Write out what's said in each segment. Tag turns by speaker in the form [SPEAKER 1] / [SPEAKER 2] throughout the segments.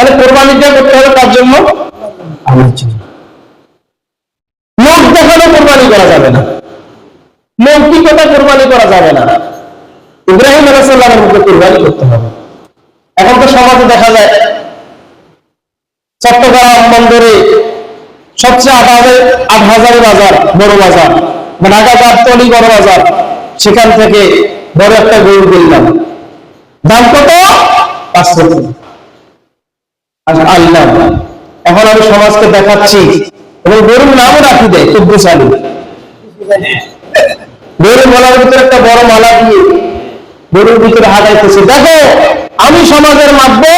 [SPEAKER 1] তাহলে কোরবানিটা করতে হবে তার জন্য আল্লাহর জন্য। লোক দেখানো কোরবানি করা যাবে না, মৌখিকতা কোরবানি করা যাবে না, ইব্রাহিম আলাইহিস সালামের মতো কোরবানি করতে হবে। এখন তো সমাজে দেখা যায় চট্টগ্রাম বন্দরে সবচেয়ে ৮,০০০ বাজার, বড় বাজার, ঢাকা গাবতলী বড় বাজার, সেখান থেকে বড় একটা গরু কিনলাম, দাম কত? ৫০০ টাকা। আল্লাহ, এখন আমি সমাজকে দেখাচ্ছি এবং গরুর নামও রাখি দেয় কুদ্দুস আলী। গরুর মালার ভিতরে একটা বড় মালা দিয়ে গরুর ভিতরে হাঁটাইতেছে, দেখো আমি সমাজের মাধ্যমে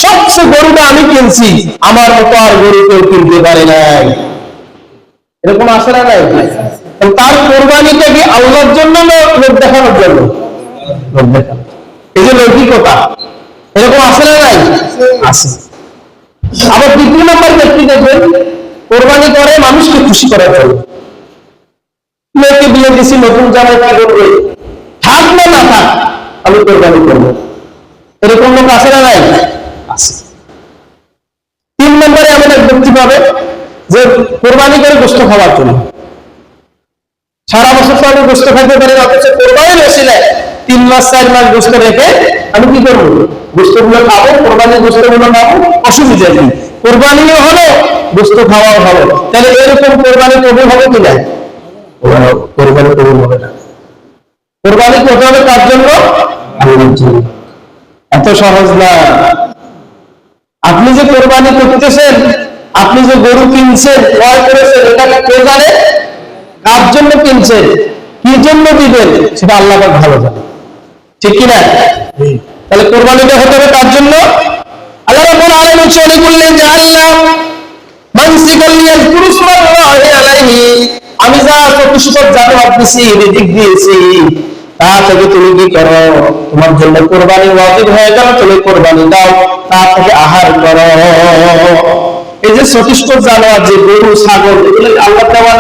[SPEAKER 1] সবচেয়ে গরুটা আমি কিনছি, আমার মতো আর গরু কেউ কিনতে পারে নাই। এরকম আসে না নাই? তার কোরবানিটা কি আল্লাহর জন্য না লোক দেখানোর জন্য? লোক দেখানো। এই যে লৌকিকতা, এরকম আসে না নাই? আসে। আবার দ্বিতীয় নম্বর ব্যক্তি দেখবেন কোরবানি করে মানুষকে খুশি করার জন্য। মেয়েকে বিয়ে দিছি, নতুন জামাই কি করবে, থাক না না থাক আমি কোরবানি করবো, এরকম লোক আসে না নাই? আসে। ৩ নম্বরে এমন এক ব্যক্তি পাবে যে কোরবানি করে গোশত খাওয়ার জন্য। সারা বছর তো আমি গোশত খাইতে পারি, অথচ কোরবানি বেশি নেয় ৩ মাস ৪ মাস গোশত রেখে আমি কি করবো? গোশত গুলো খাবো, কোরবানির গোশত গুলো খাবো, অসুবিধা নেই, কোরবানিও হলো গোশত খাওয়াও হলো। তাহলে এরকম কোরবানি কবুল হবে কিনা? কোরবানি কবুল হবে না। কোরবানি করতে হবে তার জন্য আল্লাহর জন্য। এত সহজ না। আপনি যে কোরবানি করতেছেন, আপনি যে গরু কিনছেন, ক্রয় করেছেন, এটা কে জানে? কার জন্য কিনছেন, কি জন্য দিবেন, সেটা আল্লাহ পাক ভালো জানে, ঠিক কিনা? তাহলে কোরবানিটা হতে হবে তার জন্য। আল্লাহ রাব্বুল আলামিন চলে বললেন যে আল্লাহ মানসিকাল ইয়াজকুরুল্লাহি আলাইহি, আমি যা চতুষ্পদ জানোয়ার দিয়েছি, রিজিক দিয়েছি, তা থেকে তুমি কি করো? তোমার জন্য কোরবানি ওয়াজিব হয়ে গেল, তুমি কোরবানি দাও, তা থেকে আহার করো। এই যে চতুষ্পদ জানোয়ার, যে গরু ছাগল, এগুলো আল্লাহ দেওয়া,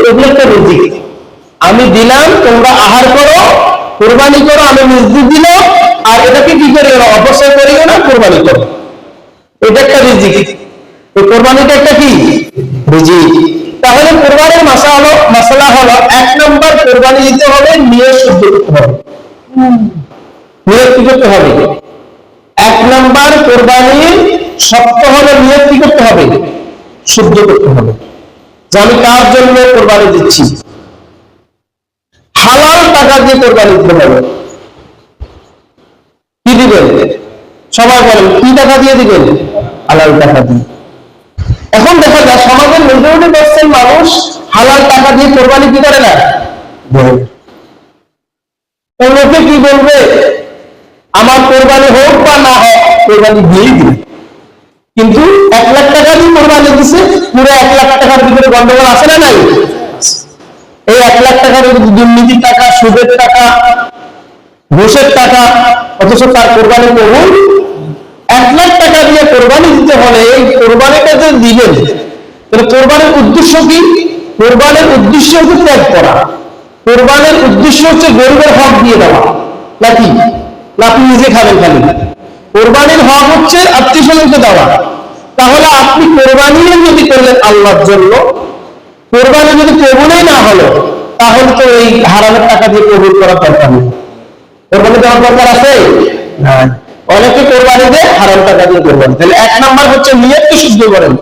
[SPEAKER 1] এগুলো একটা রিজিক আমি দিলাম, তোমরা আহার করো, কোরবানি করো, আমি রিজিক দিলাম, আর এটাকে কি করিও না, অপচয় করিও না, কোরবানি করো। এটা একটা রিজিক। এই কোরবানিটা একটা কি রিজিক। তাহলে কোরবানির মাসালা হলো ১ নম্বর, কোরবানি দিতে হবে নিয়ত শুদ্ধ করতে হবে। নিয়ত কি করতে হবে? ১ নম্বর কোরবানির শর্ত হলো নিয়ত কি করতে হবে? শুদ্ধ করতে হবে, যে আমি কার জন্য কোরবানি দিচ্ছি। হালাল টাকা দিয়ে কোরবানি দিতে হবে। কি দিবেন? সবাই বলেন কি টাকা দিয়ে দিবেন? হালাল টাকা দিয়ে। এখন দেখা যায় সমাজের মেজরিটি পার্সেন্ট মানুষ হালাল টাকা দিয়ে কোরবানি কি করে না। লোকে কি বলবে, আমার কোরবানি হোক বা না হোক, কোরবানি দিয়েই দিবে। কিন্তু ১ লাখ টাকা দিয়ে কোরবানি দিছে, পুরো ১ লাখ টাকার ভিতরে গন্ডগোল আছে না নাই? এই ১ লাখ টাকার দুর্নীতির টাকা, সুদের টাকা, ঘুষের টাকা, অথচ তার কোরবানি কবুল। ১ লাখ টাকা দিয়ে কোরবানি দিতে হলে এই কোরবানিটা যে দিবেন, তাহলে কোরবানির উদ্দেশ্য কি? কোরবানির উদ্দেশ্য হচ্ছে ত্যাগ করা। কোরবানির উদ্দেশ্য হচ্ছে গরিবের হক দিয়ে দেওয়া, নাকি আপনি নিজে খাবেন খালি? কোরবানির হক হচ্ছে আত্মীয় স্বজনকে দেওয়া। তাহলে আপনি কোরবানি যদি করলেন আল্লাহর জন্য, কোরবানি যদি কবুলই না হলো, তাহলে তো এই হারামের টাকা দিয়ে কবুল করার দরকার নেই। কোরবানি দেওয়ার দরকার আছে না। অনেকে কোরবানি দেয় হারাম টাকা দিয়ে কোরবানি। তাহলে ১ নম্বর হচ্ছে নিয়তকে শুদ্ধ করেন।